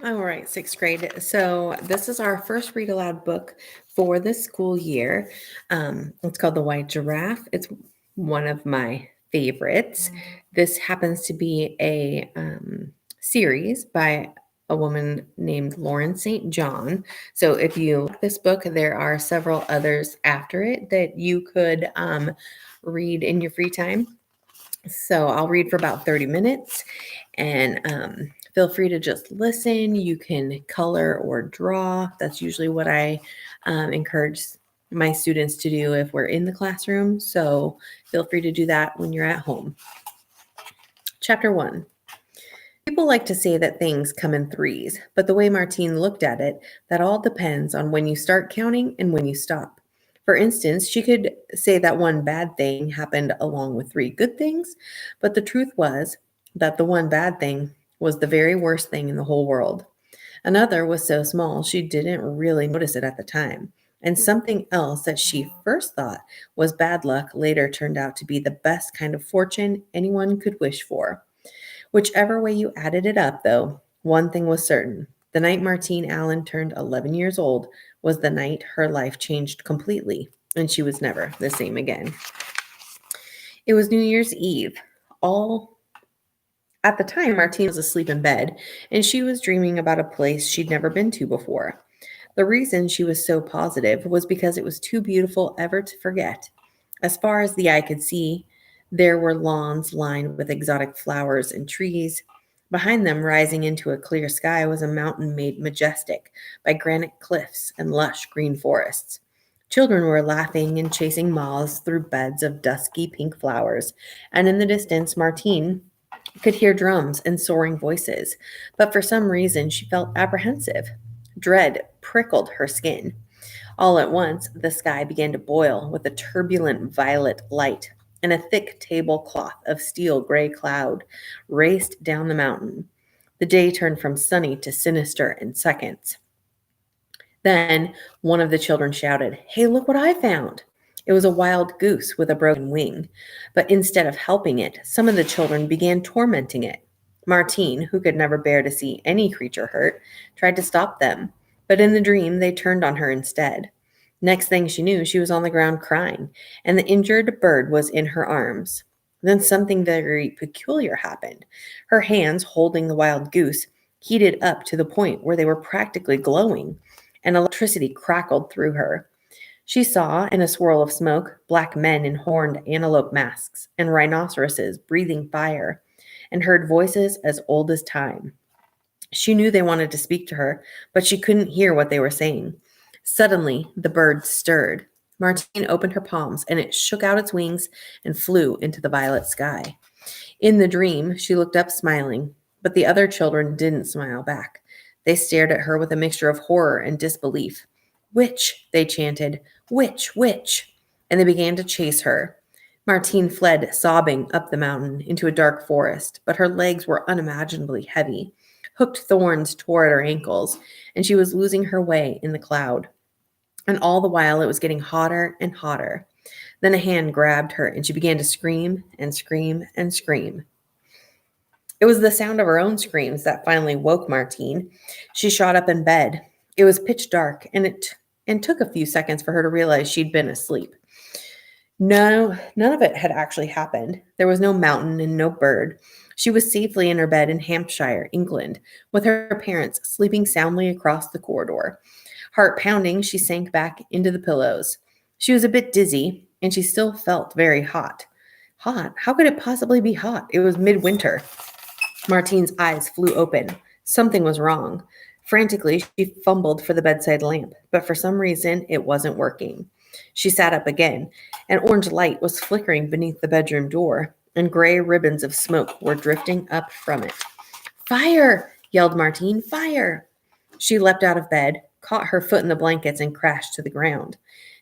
All right, sixth grade. So this is our first read aloud book for the school year. It's called The White Giraffe. It's one of my favorites. This happens to be a series by a woman named Lauren St. John. So if you like this book, there are several others after it that you could read in your free time. So I'll read for about 30 minutes and feel free to just listen. You can color or draw. That's usually what I encourage my students to do if we're in the classroom. So feel free to do that when you're at home. Chapter 1. People like to say that things come in threes, but the way Martine looked at it, that all depends on when you start counting and when you stop. For instance, she could say that one bad thing happened along with three good things, but the truth was that the one bad thing was the very worst thing in the whole world. Another was so small she didn't really notice it at the time. And something else that she first thought was bad luck later turned out to be the best kind of fortune anyone could wish for. Whichever way you added it up, though, one thing was certain. The night Martine Allen turned 11 years old was the night her life changed completely, and she was never the same again. It was New Year's Eve. At the time, Martine was asleep in bed, and she was dreaming about a place she'd never been to before. The reason she was so positive was because it was too beautiful ever to forget. As far as the eye could see, there were lawns lined with exotic flowers and trees. Behind them, rising into a clear sky, was a mountain made majestic by granite cliffs and lush green forests. Children were laughing and chasing moths through beds of dusky pink flowers, and in the distance, Martine could hear drums and soaring voices, but for some reason she felt apprehensive. Dread prickled her skin. All at once, the sky began to boil with a turbulent violet light, and a thick tablecloth of steel gray cloud raced down the mountain. The day turned from sunny to sinister in seconds. Then one of the children shouted, "Hey, look what I found!" It was a wild goose with a broken wing, but instead of helping it, some of the children began tormenting it. Martine, who could never bear to see any creature hurt, tried to stop them, but in the dream they turned on her instead. Next thing she knew, she was on the ground crying, and the injured bird was in her arms. Then something very peculiar happened. Her hands, holding the wild goose, heated up to the point where they were practically glowing, and electricity crackled through her. She saw, in a swirl of smoke, black men in horned antelope masks and rhinoceroses breathing fire, and heard voices as old as time. She knew they wanted to speak to her, but she couldn't hear what they were saying. Suddenly, the bird stirred. Martine opened her palms, and it shook out its wings and flew into the violet sky. In the dream, she looked up smiling, but the other children didn't smile back. They stared at her with a mixture of horror and disbelief. "Witch," they chanted, "witch, witch," and they began to chase her. Martine fled, sobbing, up the mountain into a dark forest, but her legs were unimaginably heavy. Hooked thorns tore at her ankles, and she was losing her way in the cloud. And all the while, it was getting hotter and hotter. Then a hand grabbed her, and she began to scream and scream and scream. It was the sound of her own screams that finally woke Martine. She shot up in bed. It was pitch dark, and it took a few seconds for her to realize she'd been asleep. No, none of it had actually happened. There was no mountain and no bird. She was safely in her bed in Hampshire, England, with her parents sleeping soundly across the corridor. Heart pounding, she sank back into the pillows. She was a bit dizzy, and she still felt very hot. Hot? How could it possibly be hot? It was midwinter. Martine's eyes flew open. Something was wrong. Frantically, she fumbled for the bedside lamp, but for some reason, it wasn't working. She sat up again. An orange light was flickering beneath the bedroom door, and gray ribbons of smoke were drifting up from it. "Fire!" yelled Martine. "Fire!" She leapt out of bed, caught her foot in the blankets, and crashed to the ground.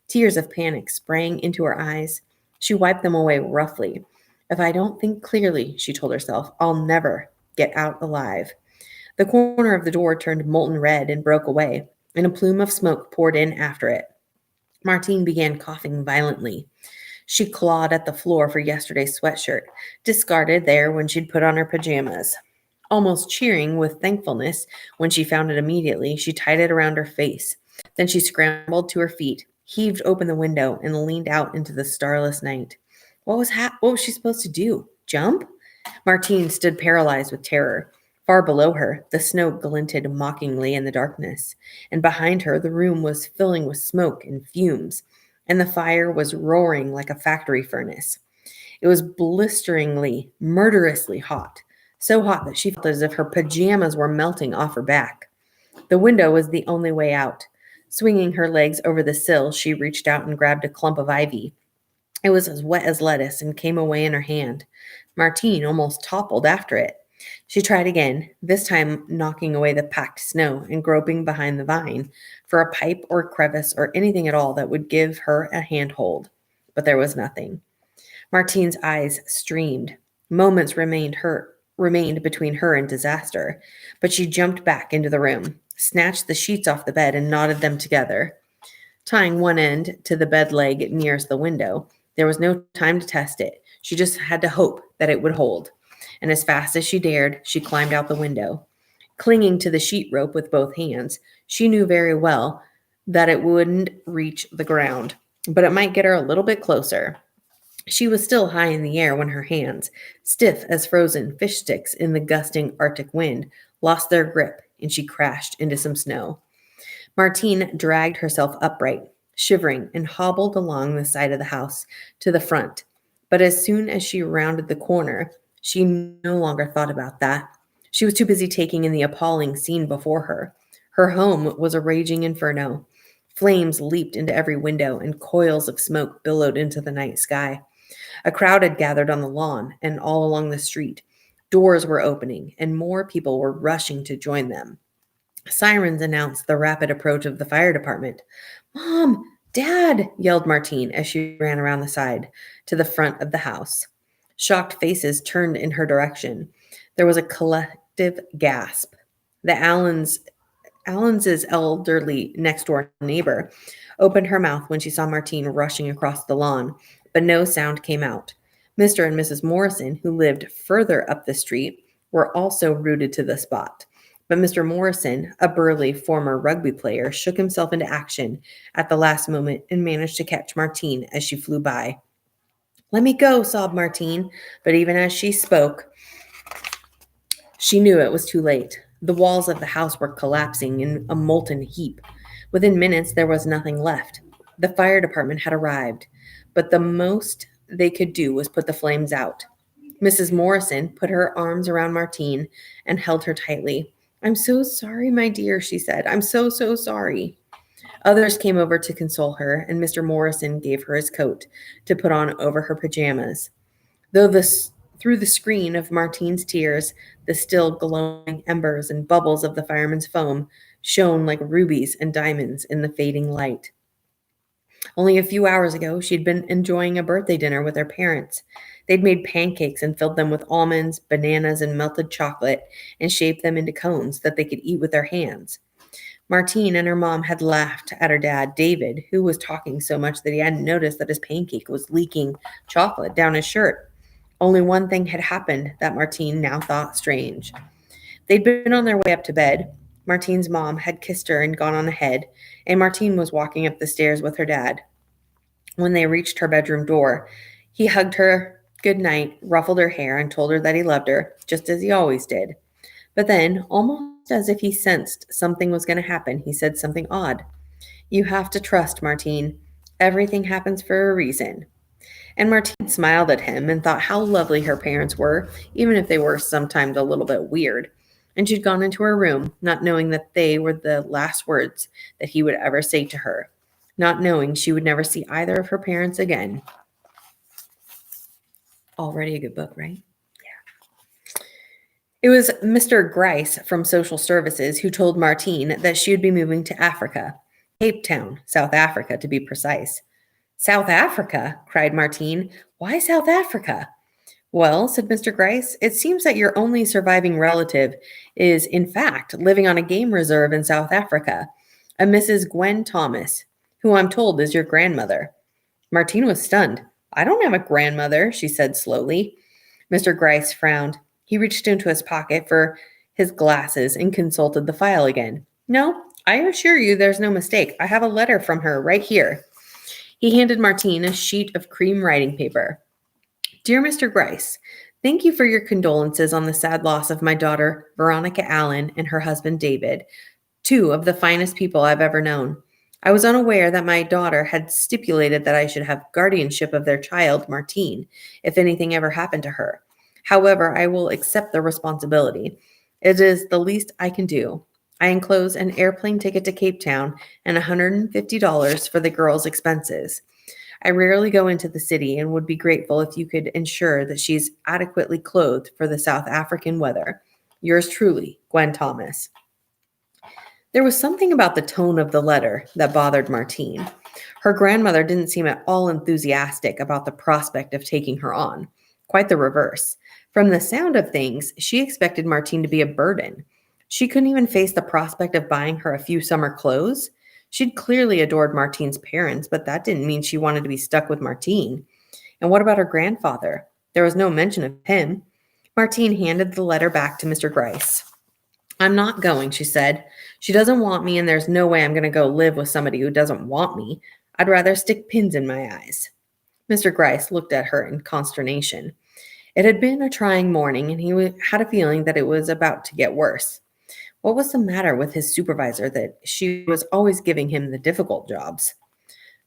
Tears of panic sprang into her eyes. She wiped them away roughly. "If I don't think clearly," she told herself, "I'll never get out alive." The corner of the door turned molten red and broke away, and a plume of smoke poured in after it. Martine began coughing violently. She clawed at the floor for yesterday's sweatshirt, discarded there when she'd put on her pajamas. Almost cheering with thankfulness when she found it immediately, she tied it around her face. Then she scrambled to her feet, heaved open the window, and leaned out into the starless night. What was she supposed to do? Jump? Martine stood paralyzed with terror. Far below her, the snow glinted mockingly in the darkness, and behind her, the room was filling with smoke and fumes, and the fire was roaring like a factory furnace. It was blisteringly, murderously hot, so hot that she felt as if her pajamas were melting off her back. The window was the only way out. Swinging her legs over the sill, she reached out and grabbed a clump of ivy. It was as wet as lettuce and came away in her hand. Martine almost toppled after it. She tried again, this time knocking away the packed snow and groping behind the vine for a pipe or crevice or anything at all that would give her a handhold. But there was nothing. Martine's eyes streamed. Moments remained between her and disaster, but she jumped back into the room, snatched the sheets off the bed, and knotted them together, tying one end to the bed leg nearest the window. There was no time to test it. She just had to hope that it would hold. And as fast as she dared, she climbed out the window. Clinging to the sheet rope with both hands, she knew very well that it wouldn't reach the ground, but it might get her a little bit closer. She was still high in the air when her hands, stiff as frozen fish sticks in the gusting Arctic wind, lost their grip and she crashed into some snow. Martine dragged herself upright, shivering, and hobbled along the side of the house to the front. But as soon as she rounded the corner, she no longer thought about that. She was too busy taking in the appalling scene before her. Her home was a raging inferno. Flames leaped into every window, and coils of smoke billowed into the night sky. A crowd had gathered on the lawn and all along the street. Doors were opening, and more people were rushing to join them. Sirens announced the rapid approach of the fire department. "Mom! Dad!" yelled Martine as she ran around the side to the front of the house. Shocked faces turned in her direction. There was a collective gasp. The Allens's elderly next door neighbor opened her mouth when she saw Martine rushing across the lawn, but no sound came out. Mr. and Mrs. Morrison, who lived further up the street, were also rooted to the spot. But Mr. Morrison, a burly former rugby player, shook himself into action at the last moment and managed to catch Martine as she flew by. "Let me go," sobbed Martine, but even as she spoke, she knew it was too late. The walls of the house were collapsing in a molten heap. Within minutes, there was nothing left. The fire department had arrived, but the most they could do was put the flames out. Mrs. Morrison put her arms around Martine and held her tightly. "I'm so sorry, my dear," she said. "I'm so, so sorry." Others came over to console her, and Mr. Morrison gave her his coat to put on over her pajamas. Through the screen of Martine's tears, the still glowing embers and bubbles of the fireman's foam shone like rubies and diamonds in the fading light. Only a few hours ago, she'd been enjoying a birthday dinner with her parents. They'd made pancakes and filled them with almonds, bananas, and melted chocolate and shaped them into cones that they could eat with their hands. Martine and her mom had laughed at her dad, David, who was talking so much that he hadn't noticed that his pancake was leaking chocolate down his shirt. Only one thing had happened that Martine now thought strange. They'd been on their way up to bed. Martine's mom had kissed her and gone on ahead, and Martine was walking up the stairs with her dad. When they reached her bedroom door, he hugged her good night, ruffled her hair, and told her that he loved her, just as he always did. But then, almost as if he sensed something was going to happen, he said something odd. "You have to trust, Martine. Everything happens for a reason." And Martine smiled at him and thought how lovely her parents were, even if they were sometimes a little bit weird. And she'd gone into her room, not knowing that they were the last words that he would ever say to her, not knowing she would never see either of her parents again. Already a good book, right? It was Mr. Gryce from Social Services who told Martine that she would be moving to Africa, Cape Town, South Africa, to be precise. "South Africa?" cried Martine. "Why South Africa?" "Well," said Mr. Gryce, "it seems that your only surviving relative is, in fact, living on a game reserve in South Africa, a Mrs. Gwen Thomas, who I'm told is your grandmother." Martine was stunned. "I don't have a grandmother," she said slowly. Mr. Gryce frowned. He reached into his pocket for his glasses and consulted the file again. No, I assure you there's no mistake. I have a letter from her right here. He handed Martine a sheet of cream writing paper. Dear Mr. Gryce, thank you for your condolences on the sad loss of my daughter, Veronica Allen, and her husband, David, two of the finest people I've ever known. I was unaware that my daughter had stipulated that I should have guardianship of their child, Martine, if anything ever happened to her. However, I will accept the responsibility. It is the least I can do. I enclose an airplane ticket to Cape Town and $150 for the girl's expenses. I rarely go into the city and would be grateful if you could ensure that she's adequately clothed for the South African weather. Yours truly, Gwen Thomas. There was something about the tone of the letter that bothered Martine. Her grandmother didn't seem at all enthusiastic about the prospect of taking her on. Quite the reverse. From the sound of things, she expected Martine to be a burden. She couldn't even face the prospect of buying her a few summer clothes. She'd clearly adored Martine's parents, but that didn't mean she wanted to be stuck with Martine. And what about her grandfather? There was no mention of him. Martine handed the letter back to Mr. Gryce. I'm not going, she said. She doesn't want me, and there's no way I'm going to go live with somebody who doesn't want me. I'd rather stick pins in my eyes. Mr. Gryce looked at her in consternation. It had been a trying morning, and he had a feeling that it was about to get worse. What was the matter with his supervisor that she was always giving him the difficult jobs?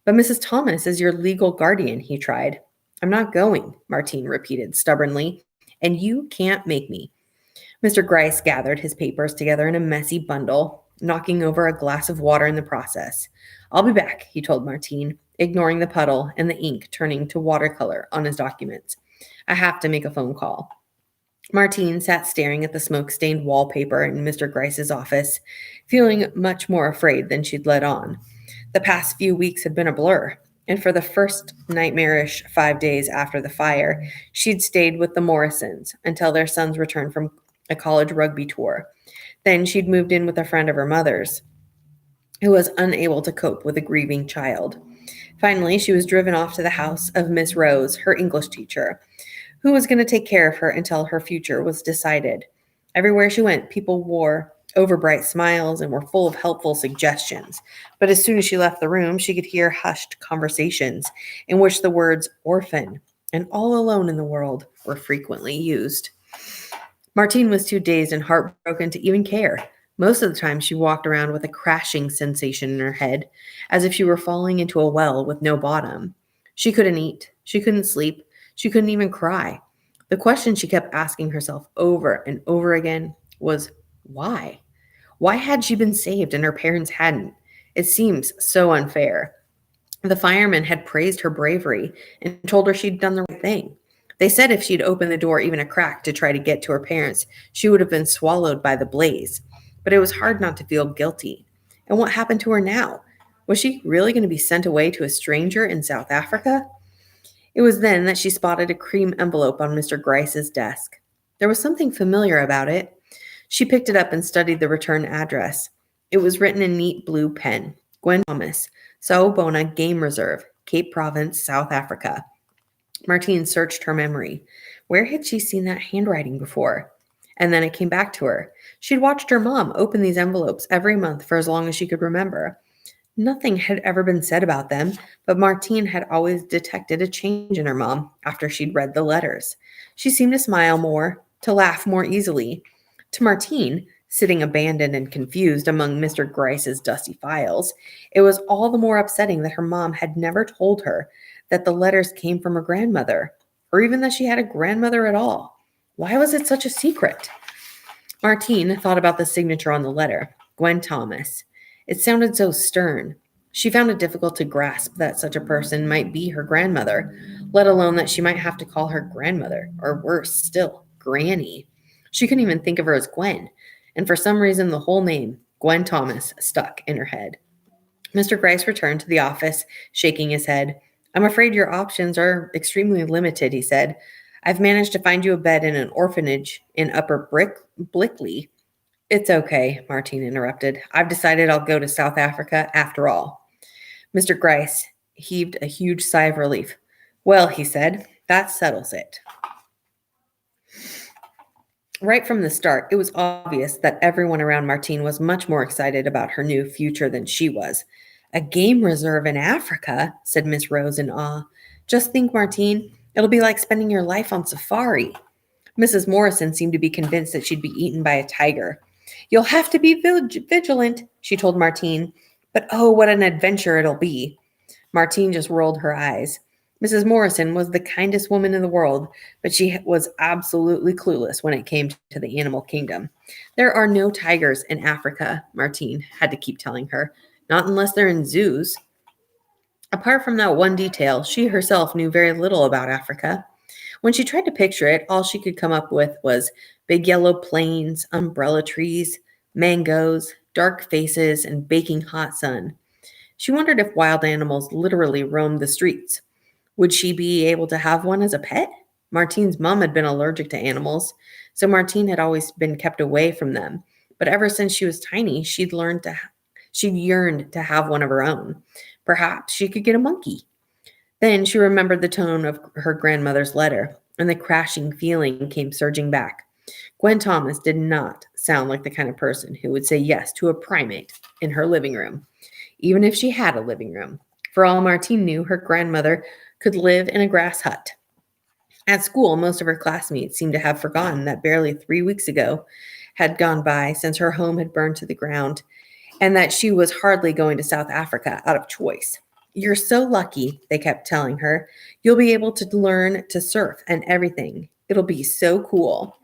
But Mrs. Thomas is your legal guardian, he tried. I'm not going, Martine repeated stubbornly, and you can't make me. Mr. Gryce gathered his papers together in a messy bundle, knocking over a glass of water in the process. I'll be back, he told Martine, ignoring the puddle and the ink turning to watercolor on his documents. I have to make a phone call. Martine sat staring at the smoke-stained wallpaper in Mr. Gryce's office, feeling much more afraid than she'd let on. The past few weeks had been a blur, and for the first nightmarish 5 days after the fire, she'd stayed with the Morrisons until their sons returned from a college rugby tour. Then she'd moved in with a friend of her mother's, who was unable to cope with a grieving child. Finally, she was driven off to the house of Miss Rose, her English teacher, who was going to take care of her until her future was decided. Everywhere she went, people wore overbright smiles and were full of helpful suggestions. But as soon as she left the room, she could hear hushed conversations in which the words orphan and all alone in the world were frequently used. Martine was too dazed and heartbroken to even care. Most of the time, she walked around with a crashing sensation in her head, as if she were falling into a well with no bottom. She couldn't eat. She couldn't sleep. She couldn't even cry. The question she kept asking herself over and over again was, why? Why had she been saved and her parents hadn't? It seems so unfair. The firemen had praised her bravery and told her she'd done the right thing. They said if she'd opened the door even a crack to try to get to her parents, she would have been swallowed by the blaze. But it was hard not to feel guilty. And what happened to her now? Was she really going to be sent away to a stranger in South Africa? It was then that she spotted a cream envelope on Mr. Gryce's desk. There was something familiar about it. She picked it up and studied the return address. It was written in neat blue pen. Gwen Thomas, Sawubona Game Reserve, Cape Province, South Africa. Martine searched her memory. Where had she seen that handwriting before? And then it came back to her. She'd watched her mom open these envelopes every month for as long as she could remember. Nothing had ever been said about them, but Martine had always detected a change in her mom after she'd read the letters. She seemed to smile more, to laugh more easily. To Martine, sitting abandoned and confused among Mr. Gryce's dusty files, it was all the more upsetting that her mom had never told her that the letters came from her grandmother, or even that she had a grandmother at all. Why was it such a secret? Martine thought about the signature on the letter, Gwen Thomas. It sounded so stern. She found it difficult to grasp that such a person might be her grandmother, let alone that she might have to call her grandmother, or worse still, Granny. She couldn't even think of her as Gwen, and for some reason the whole name, Gwen Thomas, stuck in her head. Mr. Gryce returned to the office, shaking his head. I'm afraid your options are extremely limited, he said. I've managed to find you a bed in an orphanage in Upper Blickley. It's okay, Martine interrupted. I've decided I'll go to South Africa after all. Mr. Gryce heaved a huge sigh of relief. Well, he said, that settles it. Right from the start, it was obvious that everyone around Martine was much more excited about her new future than she was. A game reserve in Africa, said Miss Rose in awe. Just think, Martine, it'll be like spending your life on safari. Mrs. Morrison seemed to be convinced that she'd be eaten by a tiger. You'll have to be vigilant, she told Martine. But oh, what an adventure it'll be. Martine just rolled her eyes. Mrs. Morrison was the kindest woman in the world, but she was absolutely clueless when it came to the animal kingdom. There are no tigers in Africa, Martine had to keep telling her, not unless they're in zoos. Apart from that one detail, she herself knew very little about Africa. When she tried to picture it, all she could come up with was big yellow plains, umbrella trees, mangoes, dark faces, and baking hot sun. She wondered if wild animals literally roamed the streets. Would she be able to have one as a pet? Martine's mom had been allergic to animals, so Martine had always been kept away from them. But ever since she was tiny, she'd yearned to have one of her own. Perhaps she could get a monkey. Then she remembered the tone of her grandmother's letter, and the crashing feeling came surging back. Gwen Thomas did not sound like the kind of person who would say yes to a primate in her living room, even if she had a living room. For all Martine knew, her grandmother could live in a grass hut. At school, most of her classmates seemed to have forgotten that barely 3 weeks ago had gone by since her home had burned to the ground, and that she was hardly going to South Africa out of choice. You're so lucky, they kept telling her. You'll be able to learn to surf and everything. It'll be so cool.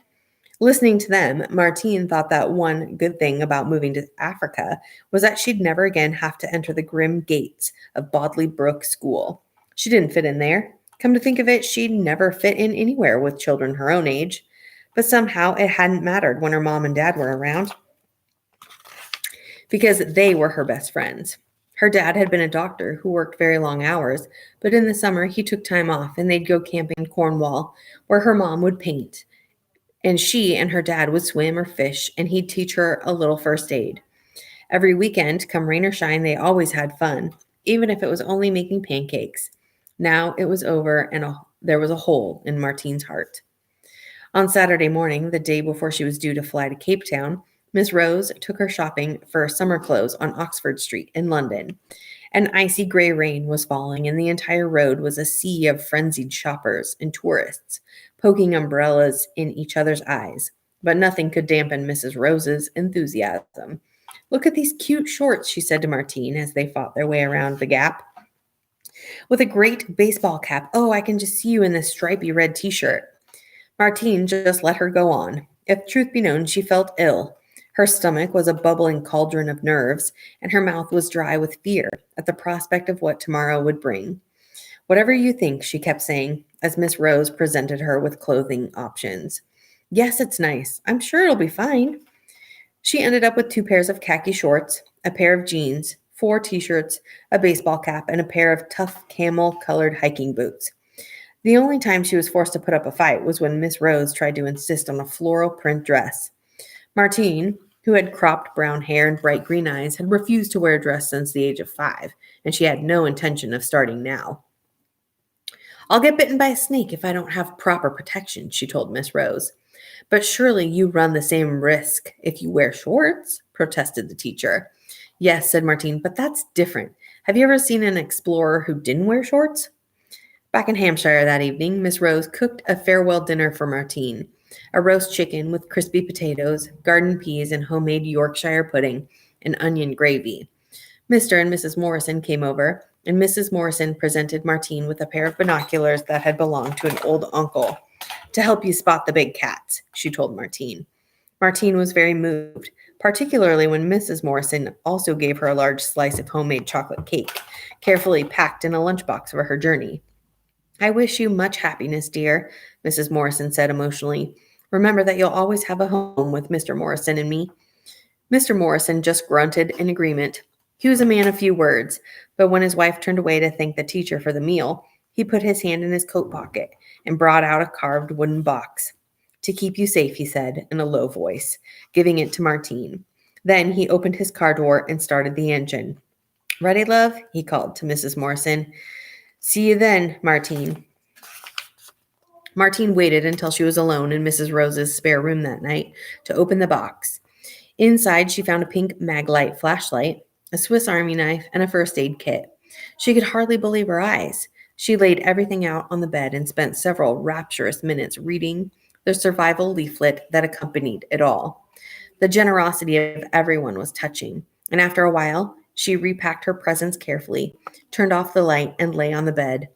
Listening to them, Martine thought that one good thing about moving to Africa was that she'd never again have to enter the grim gates of Bodley Brook School. She didn't fit in there. Come to think of it, she'd never fit in anywhere with children her own age. But somehow it hadn't mattered when her mom and dad were around because they were her best friends. Her dad had been a doctor who worked very long hours, but in the summer he took time off and they'd go camping in Cornwall, where her mom would paint. And she and her dad would swim or fish, and he'd teach her a little first aid. Every weekend, come rain or shine, they always had fun, even if it was only making pancakes. Now it was over, and there was a hole in Martine's heart. On Saturday morning, the day before she was due to fly to Cape Town, Miss Rose took her shopping for summer clothes on Oxford Street in London. An icy gray rain was falling, and the entire road was a sea of frenzied shoppers and tourists, poking umbrellas in each other's eyes. But nothing could dampen Mrs. Rose's enthusiasm. Look at these cute shorts, she said to Martine as they fought their way around the gap. With a great baseball cap. Oh, I can just see you in this stripy red t-shirt. Martine just let her go on. If truth be known, she felt ill. Her stomach was a bubbling cauldron of nerves, and her mouth was dry with fear at the prospect of what tomorrow would bring. Whatever you think, she kept saying, as Miss Rose presented her with clothing options. Yes, it's nice. I'm sure it'll be fine. She ended up with 2 pairs of khaki shorts, a pair of jeans, 4 t-shirts, a baseball cap, and a pair of tough camel-colored hiking boots. The only time she was forced to put up a fight was when Miss Rose tried to insist on a floral print dress. Martine, who had cropped brown hair and bright green eyes, had refused to wear a dress since the age of 5, and she had no intention of starting now. I'll get bitten by a snake if I don't have proper protection, she told Miss Rose. But surely you run the same risk if you wear shorts, protested the teacher. Yes, said Martine, but that's different. Have you ever seen an explorer who didn't wear shorts? Back in Hampshire that evening, Miss Rose cooked a farewell dinner for Martine. A roast chicken with crispy potatoes, garden peas, and homemade Yorkshire pudding, and onion gravy. Mr. and Mrs. Morrison came over, and Mrs. Morrison presented Martine with a pair of binoculars that had belonged to an old uncle. To help you spot the big cats, she told Martine. Martine was very moved, particularly when Mrs. Morrison also gave her a large slice of homemade chocolate cake, carefully packed in a lunchbox for her journey. I wish you much happiness, dear, Mrs. Morrison said emotionally. Remember that you'll always have a home with Mr. Morrison and me. Mr. Morrison just grunted in agreement. He was a man of few words, but when his wife turned away to thank the teacher for the meal, he put his hand in his coat pocket and brought out a carved wooden box. To keep you safe, he said in a low voice, giving it to Martine. Then he opened his car door and started the engine. Ready, love? He called to Mrs. Morrison. See you then, Martine. Martine waited until she was alone in Mrs. Rose's spare room that night to open the box. Inside, she found a pink Maglite flashlight, a Swiss Army knife, and a first aid kit. She could hardly believe her eyes. She laid everything out on the bed and spent several rapturous minutes reading the survival leaflet that accompanied it all. The generosity of everyone was touching, and after a while, she repacked her presents carefully, turned off the light, and lay on the bed.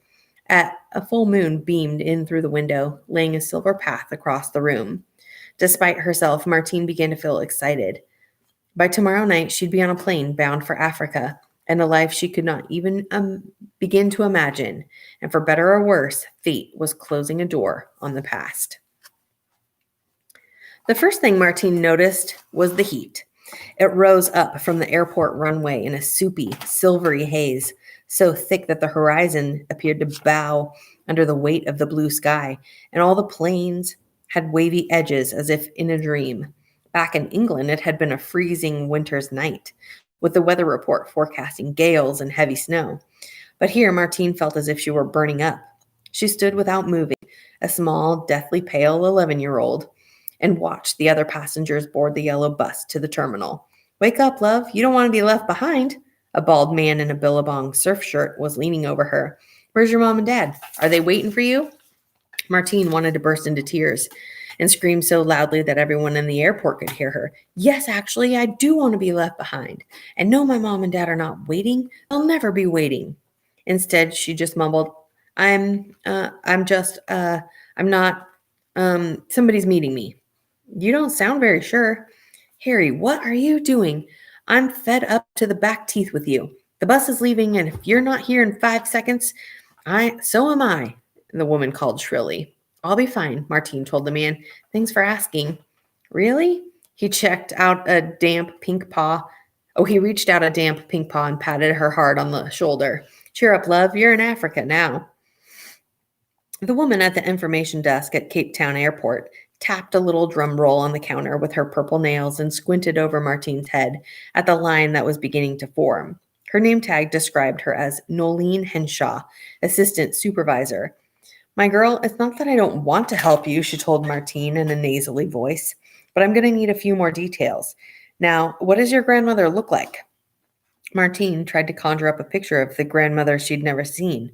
At a full moon beamed in through the window, laying a silver path across the room. Despite herself, Martine began to feel excited. By tomorrow night, she'd be on a plane bound for Africa and a life she could not even begin to imagine. And for better or worse, fate was closing a door on the past. The first thing Martine noticed was the heat. It rose up from the airport runway in a soupy, silvery haze, so thick that the horizon appeared to bow under the weight of the blue sky, and all the plains had wavy edges as if in a dream. Back in England, it had been a freezing winter's night, with the weather report forecasting gales and heavy snow. But here, Martine felt as if she were burning up. She stood without moving, a small, deathly pale 11-year-old, and watched the other passengers board the yellow bus to the terminal. "Wake up, love. You don't want to be left behind." A bald man in a billabong surf shirt was leaning over her. "Where's your mom and dad? Are they waiting for you?" Martine wanted to burst into tears and scream so loudly that everyone in the airport could hear her. "Yes, actually, I do want to be left behind. And no, my mom and dad are not waiting. They'll never be waiting." Instead, she just mumbled, I'm not, somebody's meeting me." "You don't sound very sure." "Harry, what are you doing? I'm fed up to the back teeth with you. The bus is leaving, and if you're not here in 5 seconds, so am I," the woman called shrilly. "I'll be fine," Martine told the man. "Thanks for asking." "Really?" He checked out a damp pink paw. He reached out a damp pink paw and patted her hard on the shoulder. "Cheer up, love. You're in Africa now." The woman at the information desk at Cape Town Airport tapped a little drum roll on the counter with her purple nails and squinted over Martine's head at the line that was beginning to form. Her name tag described her as Nolene Henshaw, assistant supervisor. "My girl, it's not that I don't want to help you," she told Martine in a nasally voice, "but I'm going to need a few more details. Now, what does your grandmother look like?" Martine tried to conjure up a picture of the grandmother she'd never seen.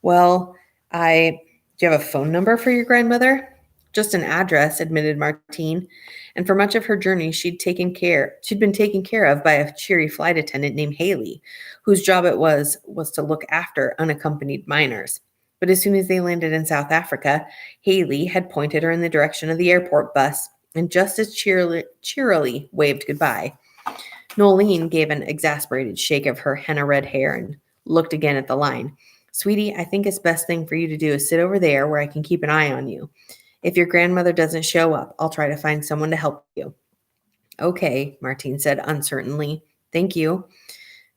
"Well, do you have a phone number for your grandmother?" "Just an address," admitted Martine. And for much of her journey, she'd been taken care of by a cheery flight attendant named Haley, whose job it was to look after unaccompanied minors. But as soon as they landed in South Africa, Haley had pointed her in the direction of the airport bus and just as cheerily waved goodbye. Nolene gave an exasperated shake of her henna-red hair and looked again at the line. "Sweetie, I think it's best thing for you to do is sit over there where I can keep an eye on you. If your grandmother doesn't show up, I'll try to find someone to help you." "Okay," Martine said uncertainly. "Thank you."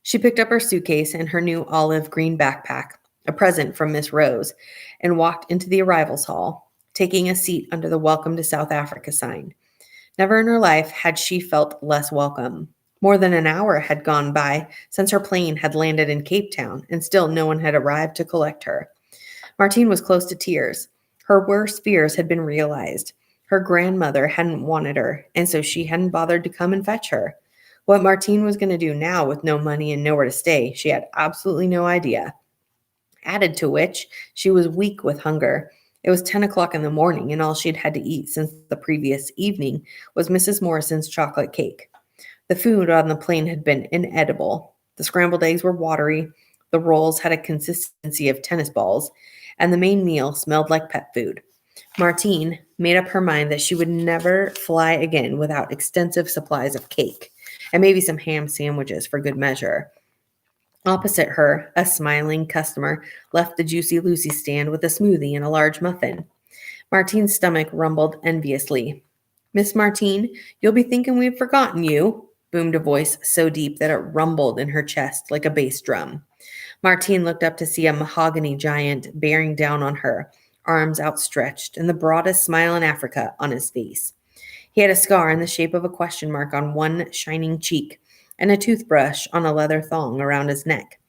She picked up her suitcase and her new olive green backpack, a present from Miss Rose, and walked into the arrivals hall, taking a seat under the Welcome to South Africa sign. Never in her life had she felt less welcome. More than an hour had gone by since her plane had landed in Cape Town, and still no one had arrived to collect her. Martine was close to tears. Her worst fears had been realized. Her grandmother hadn't wanted her, and so she hadn't bothered to come and fetch her. What Martine was going to do now with no money and nowhere to stay, she had absolutely no idea. Added to which, she was weak with hunger. It was 10 o'clock in the morning, and all she'd had to eat since the previous evening was Mrs. Morrison's chocolate cake. The food on the plane had been inedible. The scrambled eggs were watery, the rolls had a consistency of tennis balls, and the main meal smelled like pet food. Martine made up her mind that she would never fly again without extensive supplies of cake, and maybe some ham sandwiches for good measure. Opposite her, a smiling customer left the Juicy Lucy stand with a smoothie and a large muffin. Martine's stomach rumbled enviously. "Miss Martine, you'll be thinking we've forgotten you," boomed a voice so deep that it rumbled in her chest like a bass drum. Martine looked up to see a mahogany giant bearing down on her, arms outstretched, and the broadest smile in Africa on his face. He had a scar in the shape of a question mark on one shining cheek, and a toothbrush on a leather thong around his neck.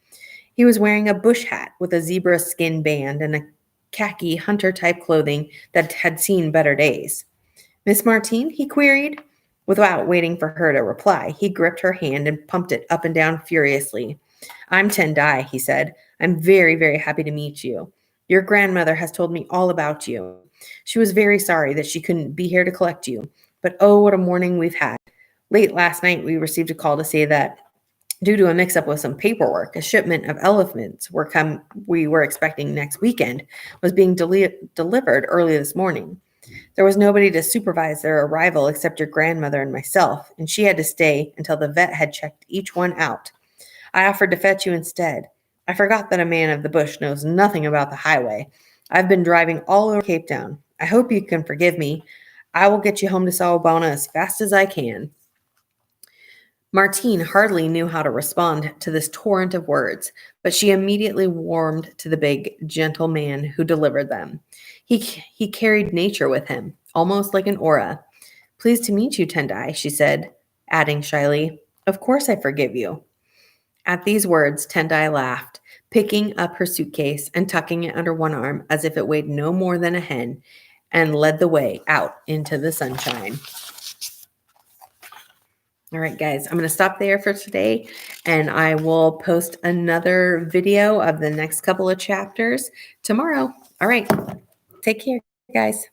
He was wearing a bush hat with a zebra skin band and a khaki hunter-type clothing that had seen better days. Miss Martine? He queried. Without waiting for her to reply, he gripped her hand and pumped it up and down furiously. I'm Tendai, he said. I'm very, very happy to meet you. Your grandmother has told me all about you. She was very sorry that she couldn't be here to collect you, but oh, what a morning we've had. Late last night, we received a call to say that due to a mix-up with some paperwork, a shipment of elephants we were expecting next weekend was being delivered early this morning. There was nobody to supervise their arrival except your grandmother and myself, and she had to stay until the vet had checked each one out. I offered to fetch you instead. I forgot that a man of the bush knows nothing about the highway. I've been driving all over Cape Town. I hope you can forgive me. I will get you home to Sawabona as fast as I can. Martine hardly knew how to respond to this torrent of words, but she immediately warmed to the big, gentle man who delivered them. He carried nature with him, almost like an aura. Pleased to meet you, Tendai, she said, adding shyly, Of course I forgive you. At these words, Tendai laughed, picking up her suitcase and tucking it under one arm as if it weighed no more than a hen, and led the way out into the sunshine. All right, guys, I'm going to stop there for today, and I will post another video of the next couple of chapters tomorrow. All right, take care, guys.